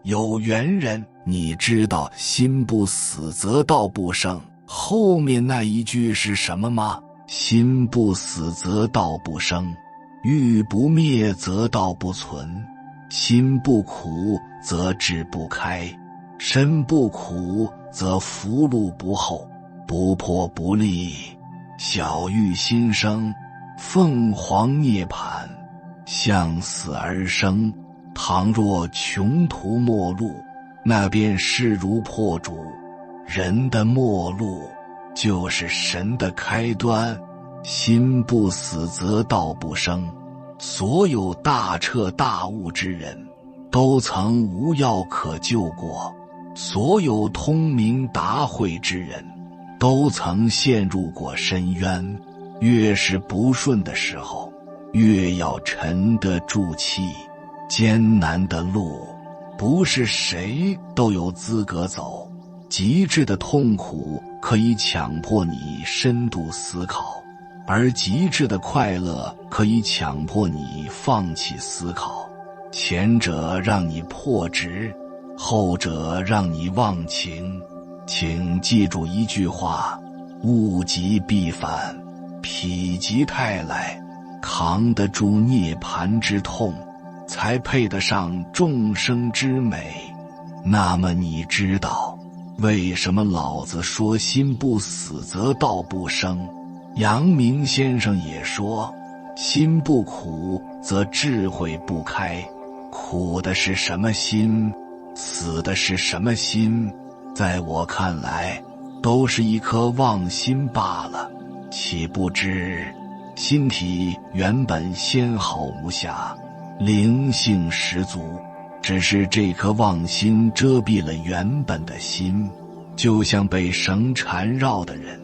有缘人，你知道心不死则道不生后面那一句是什么吗？心不死则道不生，欲不灭则道不存，心不苦则志不开，身不苦则福禄不厚，不破不立，小欲心生，凤凰涅槃，向死而生。倘若穷途末路，那便势如破竹。人的末路就是神的开端。心不死则道不生。所有大彻大悟之人都曾无药可救过，所有通明达慧之人都曾陷入过深渊。越是不顺的时候，越要沉得住气。艰难的路不是谁都有资格走，极致的痛苦可以强迫你深度思考，而极致的快乐可以强迫你放弃思考。前者让你破执，后者让你忘情。请记住一句话：物极必反，否极泰来。扛得住涅槃之痛，才配得上众生之美。那么你知道为什么老子说心不死则道不生？阳明先生也说，心不苦则智慧不开。苦的是什么心？死的是什么心？在我看来，都是一颗妄心罢了。岂不知心体原本纤毫无瑕，灵性十足，只是这颗妄心遮蔽了原本的心。就像被绳缠绕的人，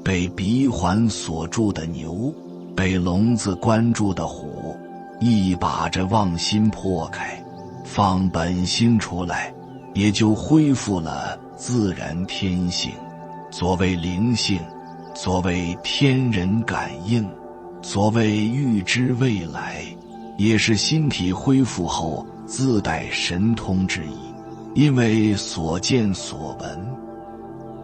被鼻环锁住的牛，被笼子关住的虎，一把这妄心破开，放本心出来，也就恢复了自然天性。所谓灵性，所谓天人感应，所谓预知未来，也是心体恢复后自带神通之意。因为所见所闻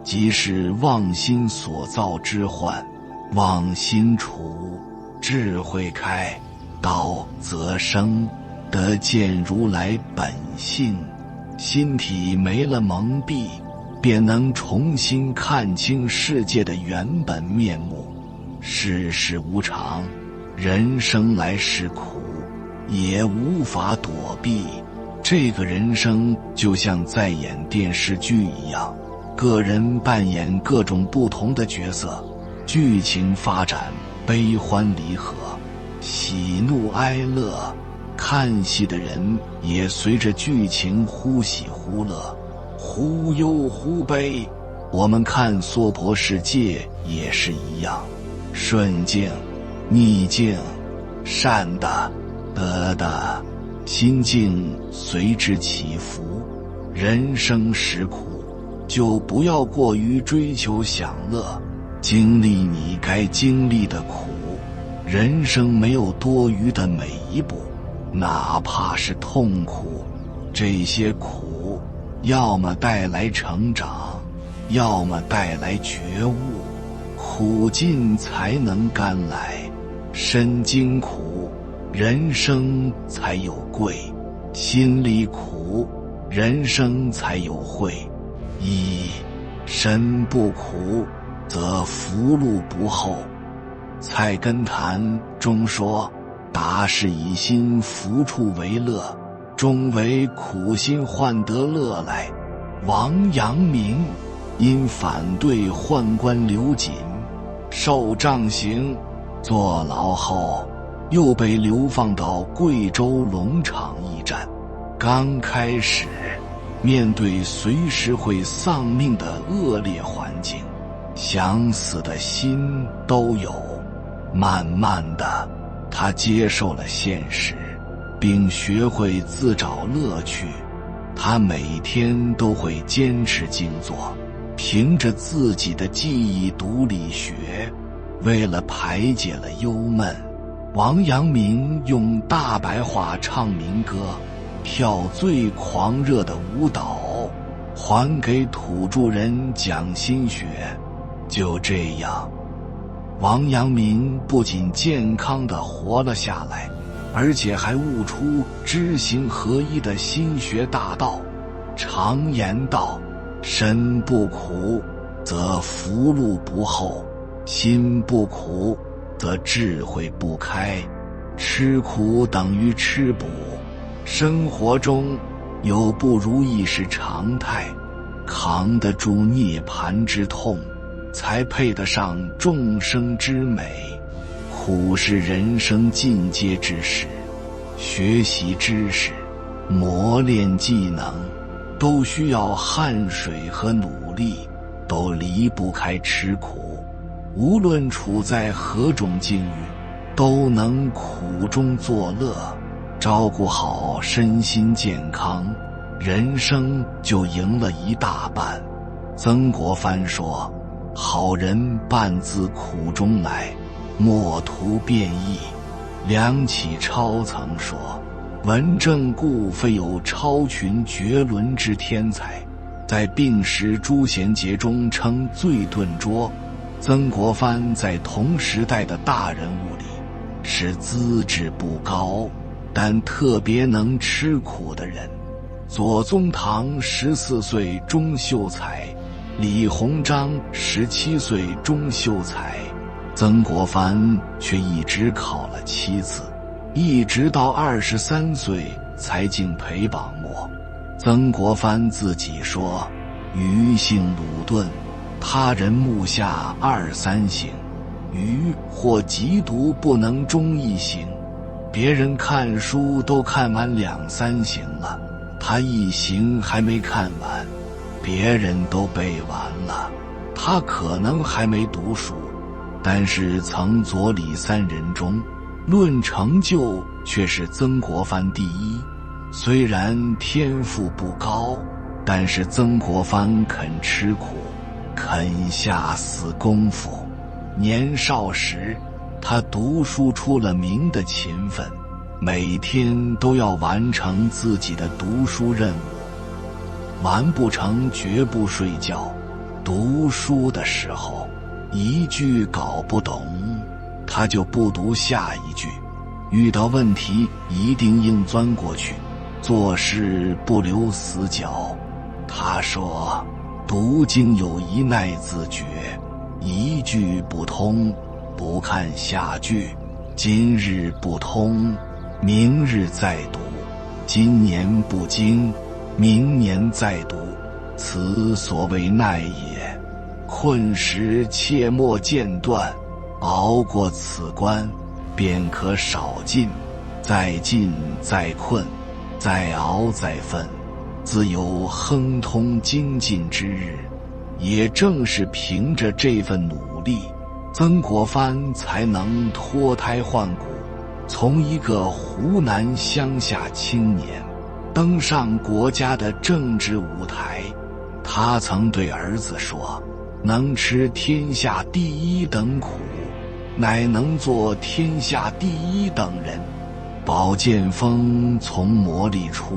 即是妄心所造之患，妄心除，智慧开，道则生，得见如来本性。心体没了蒙蔽，便能重新看清世界的原本面目。世事无常，人生来是苦，也无法躲避。这个人生就像在演电视剧一样，个人扮演各种不同的角色，剧情发展悲欢离合，喜怒哀乐，看戏的人也随着剧情忽喜忽乐，忽忧忽悲。我们看娑婆世界也是一样，顺境、逆境，善的、得的，心境随之起伏。人生实苦，就不要过于追求享乐，经历你该经历的苦。人生没有多余的每一步，哪怕是痛苦，这些苦要么带来成长，要么带来觉悟。苦尽才能甘来，身经苦，人生才有贵；心里苦，人生才有慧。身不苦，则福禄不厚。菜根谭中说，达是以心福处为乐，终为苦心换得乐来。王阳明因反对宦官刘瑾，受杖刑，坐牢后又被流放到贵州龙场驿站。刚开始面对随时会丧命的恶劣环境，想死的心都有。慢慢的，他接受了现实，并学会自找乐趣。他每天都会坚持静坐，凭着自己的记忆读理学。为了排解了忧闷，王阳明用大白话唱民歌，跳最狂热的舞蹈，还给土著人讲心学。就这样，王阳明不仅健康地活了下来，而且还悟出知行合一的心学大道。常言道，身不苦则福禄不厚，心不苦则智慧不开。吃苦等于吃补，生活中有不如意是常态，扛得住涅槃之痛，才配得上众生之美。苦是人生进阶之时，学习知识，磨练技能，都需要汗水和努力，都离不开吃苦。无论处在何种境遇，都能苦中作乐，照顾好身心健康，人生就赢了一大半。曾国藩说，好人半自苦中来，莫图变异。梁启超曾说，文正固非有超群绝伦之天才，在病时诸贤节中称最顿拙。曾国藩在同时代的大人物里是资质不高但特别能吃苦的人。左宗棠14岁中秀才，李鸿章17岁中秀才，曾国藩却一直考了7次，一直到23岁才进陪榜末。曾国藩自己说，愚性鲁钝，他人目下2、3行，愚或极读不能终1行。别人看书都看完2、3行了，他1行还没看完，别人都背完了，他可能还没读书。但是曾左李3人中，论成就却是曾国藩第一。虽然天赋不高，但是曾国藩肯吃苦，肯下死功夫。年少时，他读书出了名的勤奋，每天都要完成自己的读书任务，完不成绝不睡觉。读书的时候，一句搞不懂，他就不读下一句，遇到问题一定硬钻过去，做事不留死角。他说，读经有一耐自觉，一句不通，不看下句，今日不通，明日再读，今年不精，明年再读，此所谓耐也。困时切莫间断，熬过此关，便可少进，再进再困，再熬再奋，自有亨通精进之日。也正是凭着这份努力，曾国藩才能脱胎换骨，从一个湖南乡下青年登上国家的政治舞台。他曾对儿子说，能吃天下第1等苦，乃能做天下第1等人。宝剑锋从磨砺出，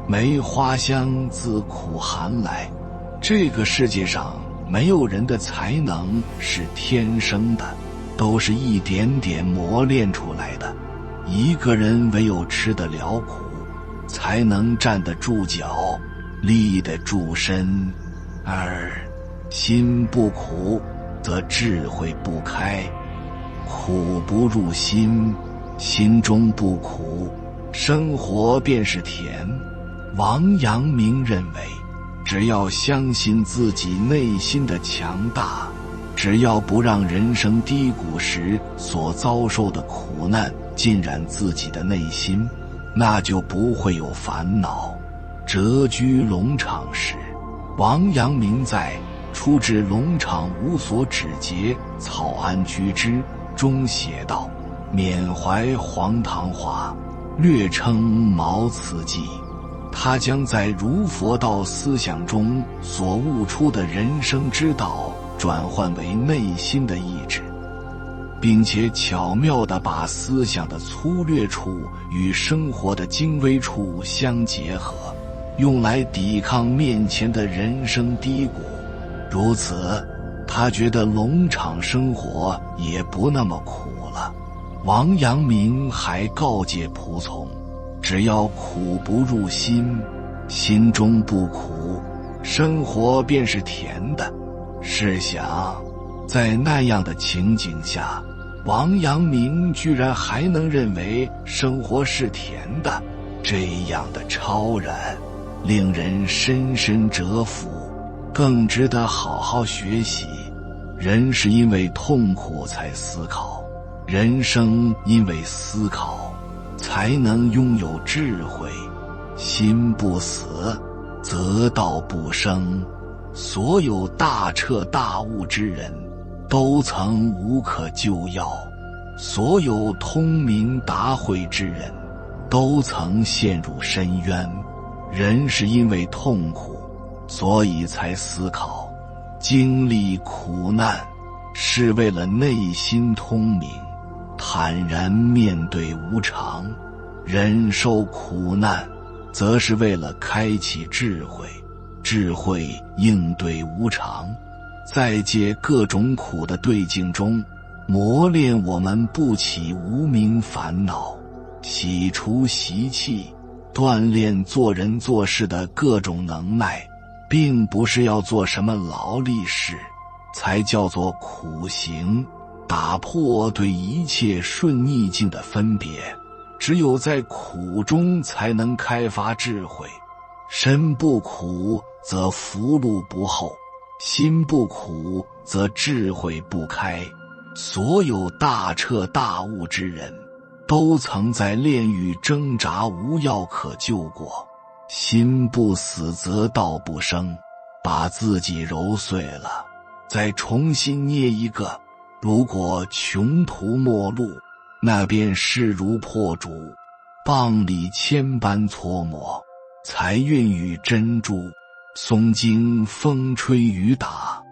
梅花香自苦寒来。这个世界上没有人的才能是天生的，都是一点点磨练出来的。一个人唯有吃得了苦，才能站得住脚，立得住身。而心不苦，则智慧不开。苦不入心，心中不苦，生活便是甜。王阳明认为，只要相信自己内心的强大，只要不让人生低谷时所遭受的苦难浸染自己的内心，那就不会有烦恼。谪居龙场时，王阳明在出至龙场无所止节，草安居之中写道，缅怀黄唐华，略称毛次记。他将在如佛道思想中所悟出的人生之道转换为内心的意志。并且巧妙地把思想的粗略处与生活的精微处相结合，用来抵抗面前的人生低谷。如此，他觉得农场生活也不那么苦了。王阳明还告诫仆从，只要苦不入心，心中不苦，生活便是甜的。试想，在那样的情景下，王阳明居然还能认为生活是甜的，这样的超然，令人深深折服，更值得好好学习。人是因为痛苦才思考，人生因为思考才能拥有智慧。心不死，则道不生。所有大彻大悟之人都曾无可救药，所有通明达慧之人都曾陷入深渊。人是因为痛苦，所以才思考，经历苦难是为了内心通明，坦然面对无常。人受苦难则是为了开启智慧，智慧应对无常，在借各种苦的对境中磨练我们不起无明烦恼，洗除习气，锻炼做人做事的各种能耐。并不是要做什么劳力事才叫做苦行，打破对一切顺逆境的分别，只有在苦中才能开发智慧。身不苦则福禄不厚，心不苦则智慧不开。所有大彻大悟之人都曾在炼狱挣扎无药可救过。心不死则道不生，把自己揉碎了，再重新捏一个。如果穷途末路，那便势如破竹，蚌里千般搓磨，才蕴与珍珠。松经风吹雨打，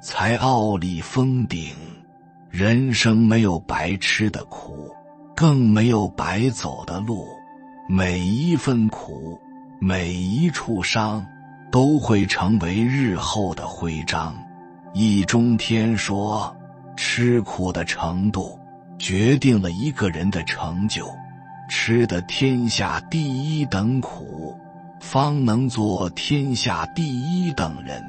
才傲立峰顶。人生没有白吃的苦，更没有白走的路。每一份苦，每一处伤，都会成为日后的徽章。易中天说，吃苦的程度决定了一个人的成就。吃得天下第一等苦，方能做天下第一等人。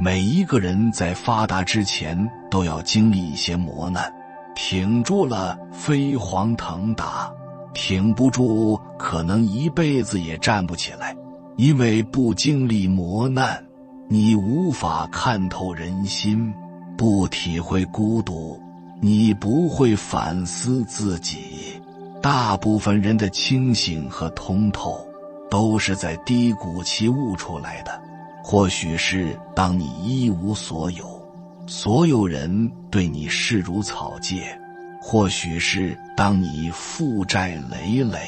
每一个人在发达之前都要经历一些磨难，挺住了飞黄腾达，挺不住可能一辈子也站不起来。因为不经历磨难，你无法看透人心；不体会孤独，你不会反思自己。大部分人的清醒和通透都是在低谷期悟出来的。或许是当你一无所有，所有人对你视如草芥；或许是当你负债累累，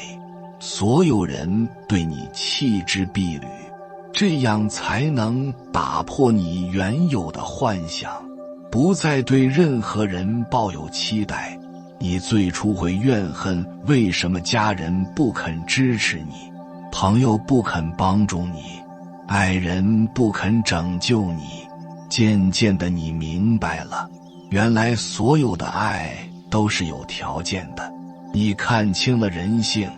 所有人对你弃之敝履。这样才能打破你原有的幻想，不再对任何人抱有期待。你最初会怨恨为什么家人不肯支持你，朋友不肯帮助你，爱人不肯拯救你。渐渐的你明白了，原来所有的爱都是有条件的。你看清了人性，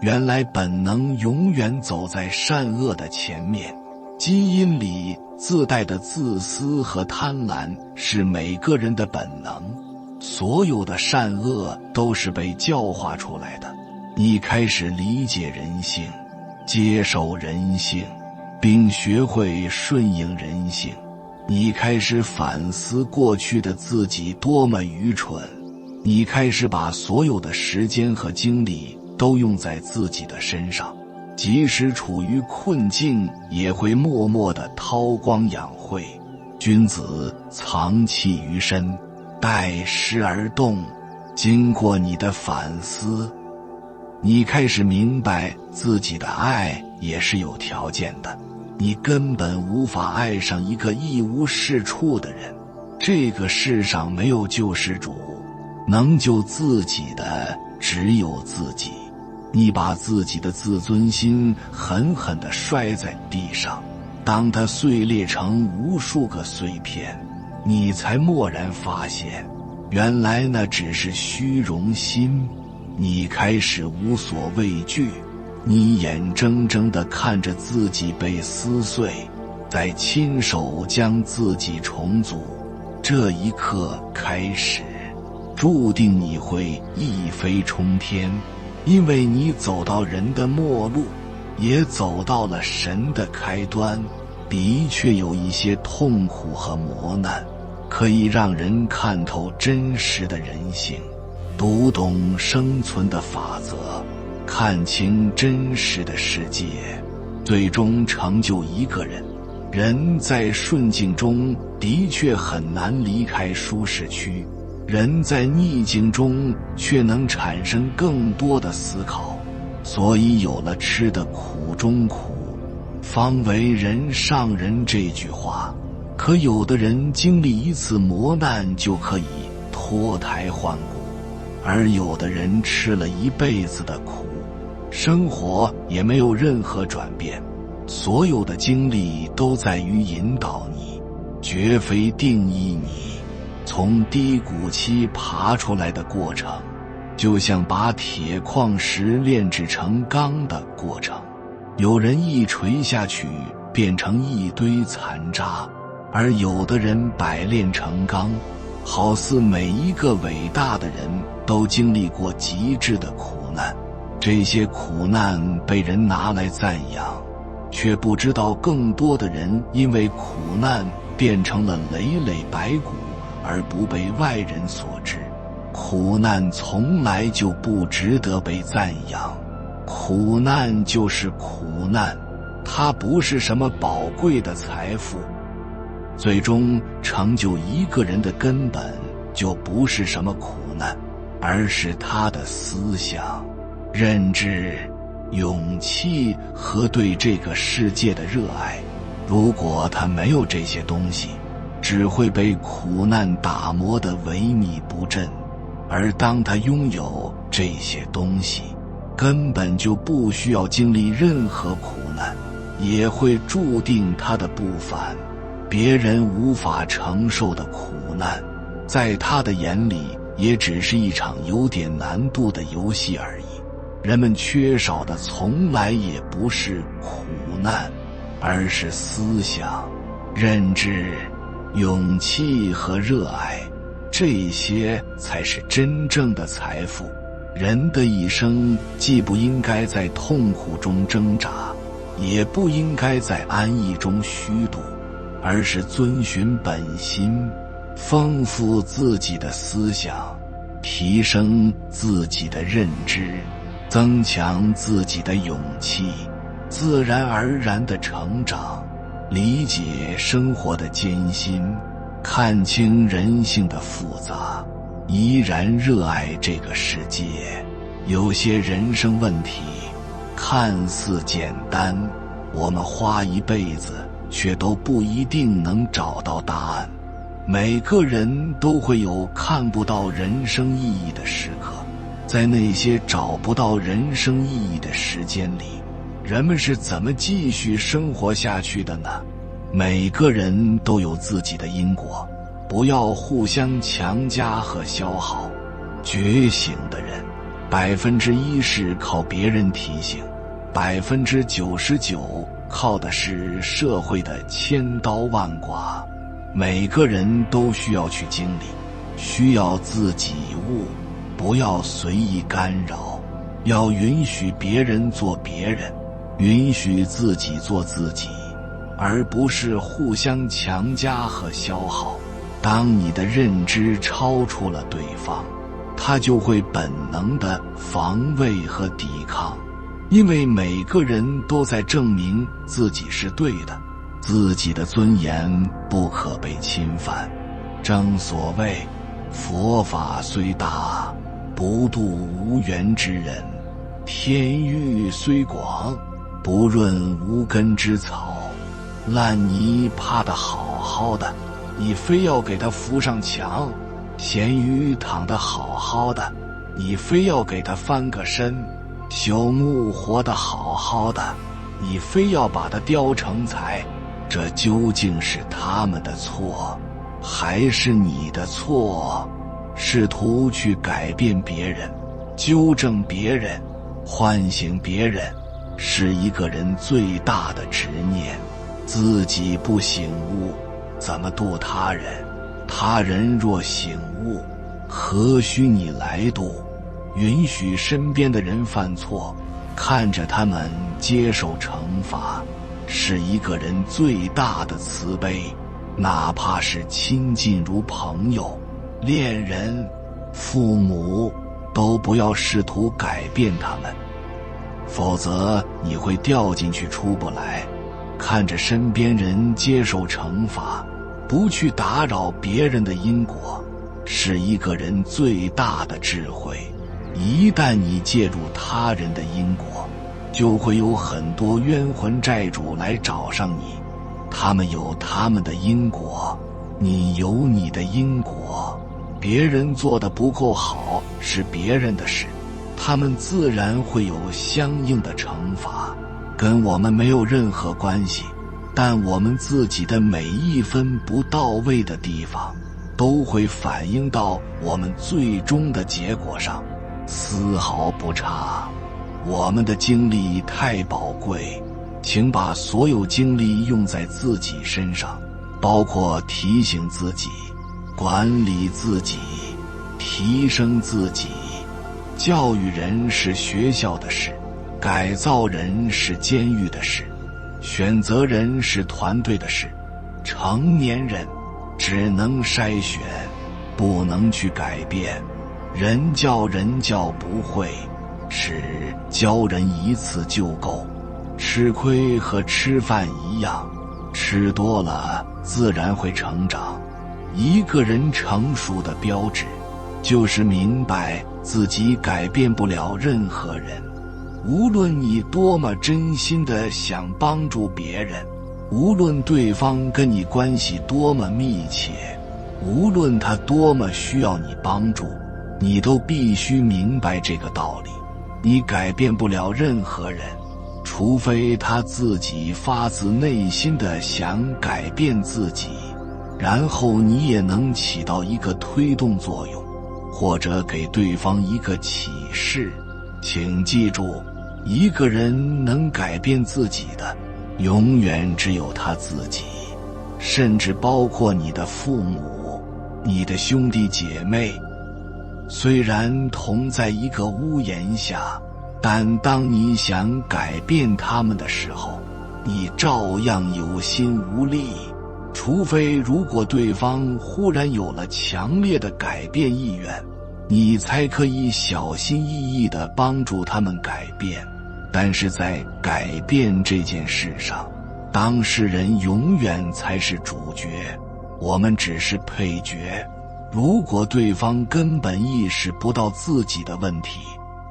原来本能永远走在善恶的前面。基因里自带的自私和贪婪是每个人的本能，所有的善恶都是被教化出来的。你开始理解人性，接受人性，并学会顺应人性。你开始反思过去的自己多么愚蠢，你开始把所有的时间和精力都用在自己的身上，即使处于困境也会默默地韬光养晦。君子藏器于身，待时而动。经过你的反思，你开始明白自己的爱也是有条件的。你根本无法爱上一个一无是处的人。这个世上没有救世主，能救自己的只有自己。你把自己的自尊心狠狠地摔在地上，当它碎裂成无数个碎片，你才蓦然发现，原来那只是虚荣心。你开始无所畏惧，你眼睁睁地看着自己被撕碎，再亲手将自己重组。这一刻开始，注定你会一飞冲天，因为你走到人的末路，也走到了神的开端。的确有一些痛苦和磨难，可以让人看透真实的人性，读懂生存的法则，看清真实的世界，最终成就一个人。人在顺境中的确很难离开舒适区，人在逆境中却能产生更多的思考。所以有了吃的苦中苦，方为人上人这句话。可有的人经历一次磨难就可以脱胎换骨，而有的人吃了一辈子的苦，生活也没有任何转变。所有的经历都在于引导你，绝非定义你。从低谷期爬出来的过程，就像把铁矿石炼制成钢的过程。有人一锤下去变成一堆残渣，而有的人百炼成钢。好似每一个伟大的人都经历过极致的苦难，这些苦难被人拿来赞扬，却不知道更多的人因为苦难变成了累累白骨，而不被外人所知。苦难从来就不值得被赞扬，苦难就是苦难，它不是什么宝贵的财富。最终成就一个人的根本就不是什么苦难，而是他的思想、认知、勇气和对这个世界的热爱。如果他没有这些东西，只会被苦难打磨得萎靡不振。而当他拥有这些东西，根本就不需要经历任何苦难，也会注定他的不凡。别人无法承受的苦难，在他的眼里也只是一场有点难度的游戏而已。人们缺少的从来也不是苦难，而是思想、认知、勇气和热爱，这些才是真正的财富。人的一生既不应该在痛苦中挣扎，也不应该在安逸中虚度，而是遵循本心，丰富自己的思想，提升自己的认知，增强自己的勇气，自然而然的成长，理解生活的艰辛，看清人性的复杂，依然热爱这个世界。有些人生问题看似简单，我们花一辈子却都不一定能找到答案。每个人都会有看不到人生意义的时刻，在那些找不到人生意义的时间里，人们是怎么继续生活下去的呢？每个人都有自己的因果，不要互相强加和消耗。觉醒的人1%是靠别人提醒，99%靠的是社会的千刀万剐。每个人都需要去经历，需要自己悟，不要随意干扰，要允许别人做别人，允许自己做自己，而不是互相强加和消耗。当你的认知超出了对方，他就会本能的防卫和抵抗，因为每个人都在证明自己是对的，自己的尊严不可被侵犯。正所谓，佛法虽大，不度无缘之人；天域虽广，不润无根之草。烂泥趴得好好的，你非要给它扶上墙，咸鱼躺得好好的，你非要给它翻个身；朽木活得好好的，你非要把它雕成材。这究竟是他们的错，还是你的错？试图去改变别人，纠正别人，唤醒别人，是一个人最大的执念。自己不醒悟，怎么度他人？他人若醒悟，何须你来度？允许身边的人犯错，看着他们接受惩罚，是一个人最大的慈悲。哪怕是亲近如朋友、恋人、父母，都不要试图改变他们，否则你会掉进去出不来。看着身边人接受惩罚，不去打扰别人的因果，是一个人最大的智慧。一旦你介入他人的因果，就会有很多冤魂债主来找上你。他们有他们的因果，你有你的因果。别人做得不够好是别人的事，他们自然会有相应的惩罚，跟我们没有任何关系。但我们自己的每一分不到位的地方，都会反映到我们最终的结果上，丝毫不差。我们的精力太宝贵，请把所有精力用在自己身上，包括提醒自己、管理自己、提升自己。教育人是学校的事，改造人是监狱的事，选择人是团队的事。成年人只能筛选，不能去改变。人教人教不会，只教人一次就够。吃亏和吃饭一样，吃多了自然会成长。一个人成熟的标志，就是明白自己改变不了任何人。无论你多么真心地想帮助别人，无论对方跟你关系多么密切，无论他多么需要你帮助，你都必须明白这个道理。你改变不了任何人，除非他自己发自内心地想改变自己，然后你也能起到一个推动作用，或者给对方一个启示。请记住，一个人能改变自己的，永远只有他自己，甚至包括你的父母、你的兄弟姐妹。虽然同在一个屋檐下，但当你想改变他们的时候，你照样有心无力。除非如果对方忽然有了强烈的改变意愿，你才可以小心翼翼地帮助他们改变。但是在改变这件事上，当事人永远才是主角，我们只是配角。如果对方根本意识不到自己的问题，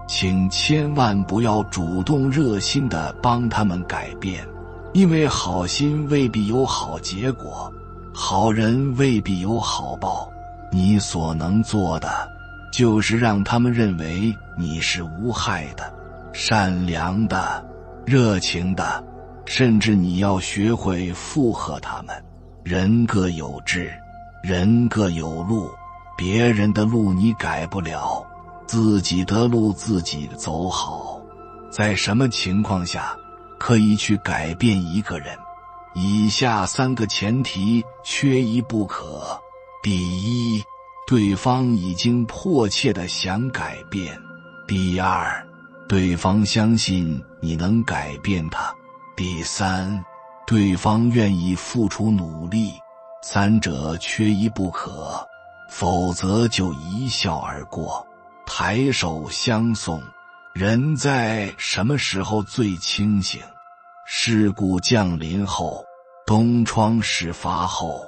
请千万不要主动热心地帮他们改变，因为好心未必有好结果，好人未必有好报。你所能做的，就是让他们认为你是无害的、善良的、热情的，甚至你要学会附和他们。人各有志，人各有路，别人的路你改不了，自己的路自己走好。在什么情况下可以去改变一个人？以下3个前提缺一不可。第一，对方已经迫切地想改变。第二，对方相信你能改变他。第三，对方愿意付出努力。3者缺一不可，否则就一笑而过，抬手相送。人在什么时候最清醒？事故降临后，东窗事发后，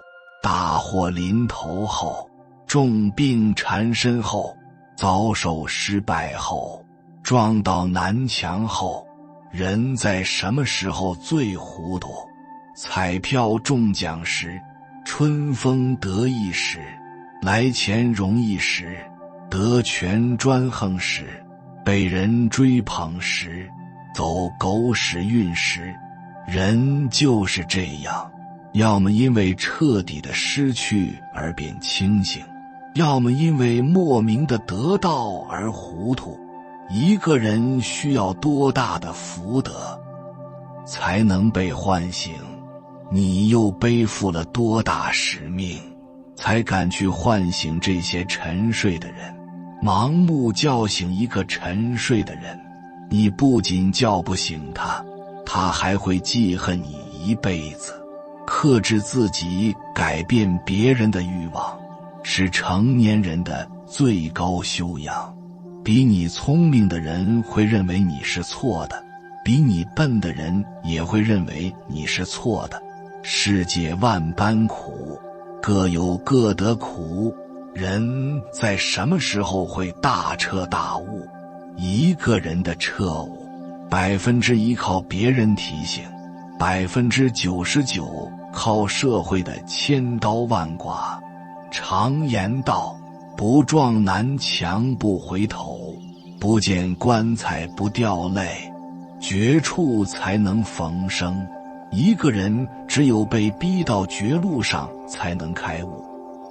大祸临头后，重病缠身后，遭受失败后，撞到南墙后。人在什么时候最糊涂？彩票中奖时，春风得意时，来钱容易时，得权专横时，被人追捧时，走狗屎运时。人就是这样，要么因为彻底的失去而变清醒，要么因为莫名的得到而糊涂。一个人需要多大的福德才能被唤醒？你又背负了多大使命才敢去唤醒这些沉睡的人？盲目叫醒一个沉睡的人，你不仅叫不醒他，他还会记恨你一辈子。克制自己改变别人的欲望，是成年人的最高修养。比你聪明的人会认为你是错的，比你笨的人也会认为你是错的。世界万般苦，各有各的苦。人在什么时候会大彻大悟？一个人的彻悟，1%靠别人提醒，99%靠社会的千刀万剐。常言道，不撞南墙不回头，不见棺材不掉泪，绝处才能逢生。一个人只有被逼到绝路上才能开悟。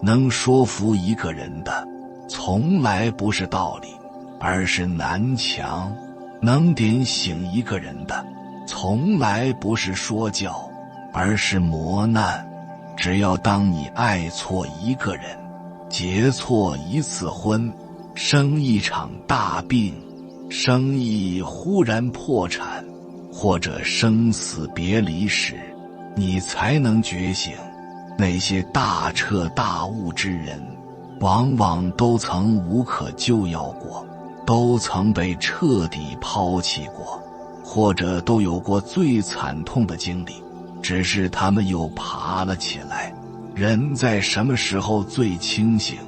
能说服一个人的，从来不是道理，而是南墙；能点醒一个人的，从来不是说教，而是磨难。只要当你爱错一个人，结错一次婚，生一场大病，生意忽然破产，或者生死别离时，你才能觉醒。那些大彻大悟之人，往往都曾无可救药过，都曾被彻底抛弃过，或者都有过最惨痛的经历，只是他们又爬了起来。人在什么时候最清醒？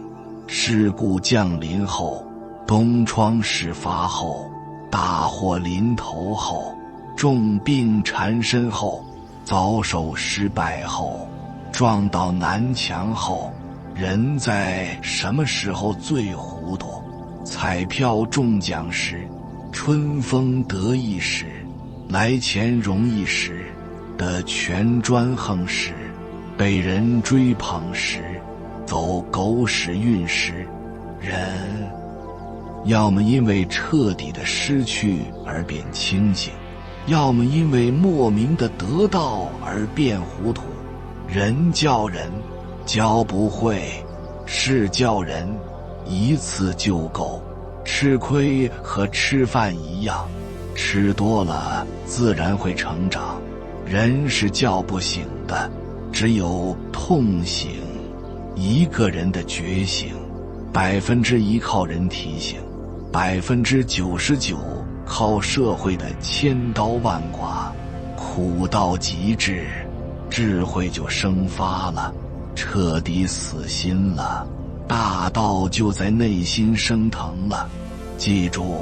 事故降临后，东窗事发后，大祸临头后，重病缠身后，遭受失败后，撞到南墙后。人在什么时候最糊涂？彩票中奖时，春风得意时，来钱容易时，得权专横时，被人追捧时，走狗屎运时。人要么因为彻底的失去而变清醒，要么因为莫名的得到而变糊涂。人教人教不会，事教人一次就够。吃亏和吃饭一样，吃多了自然会成长。人是叫不醒的，只有痛醒。一个人的觉醒，1%靠人提醒，99%靠社会的千刀万剐。苦到极致，智慧就生发了，彻底死心了，大道就在内心升腾了。记住，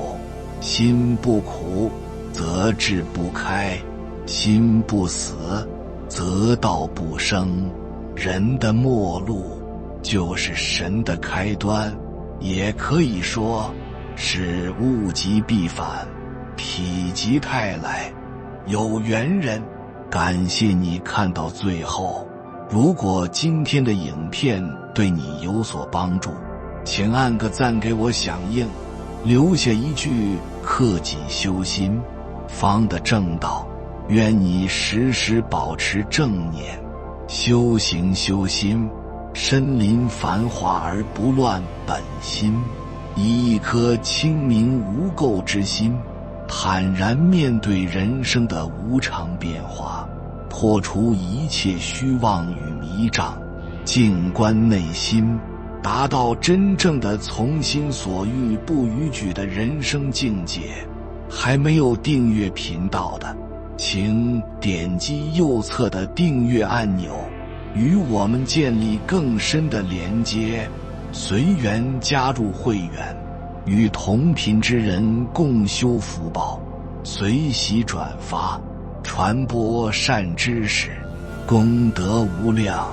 心不苦，则志不开；心不死，则道不生。人的末路，就是神的开端，也可以说是物极必反，否极泰来。有缘人，感谢你看到最后。如果今天的影片对你有所帮助，请按个赞给我响应，留下一句克己修心，方得正道。愿你时时保持正念，修行修心，身临繁华而不乱本心，以一颗清明无垢之心，坦然面对人生的无常变化，破除一切虚妄与迷障，静观内心，达到真正的从心所欲不逾矩的人生境界。还没有订阅频道的，请点击右侧的订阅按钮，与我们建立更深的连接，随缘加入会员，与同频之人共修福报，随喜转发，传播善知识，功德无量。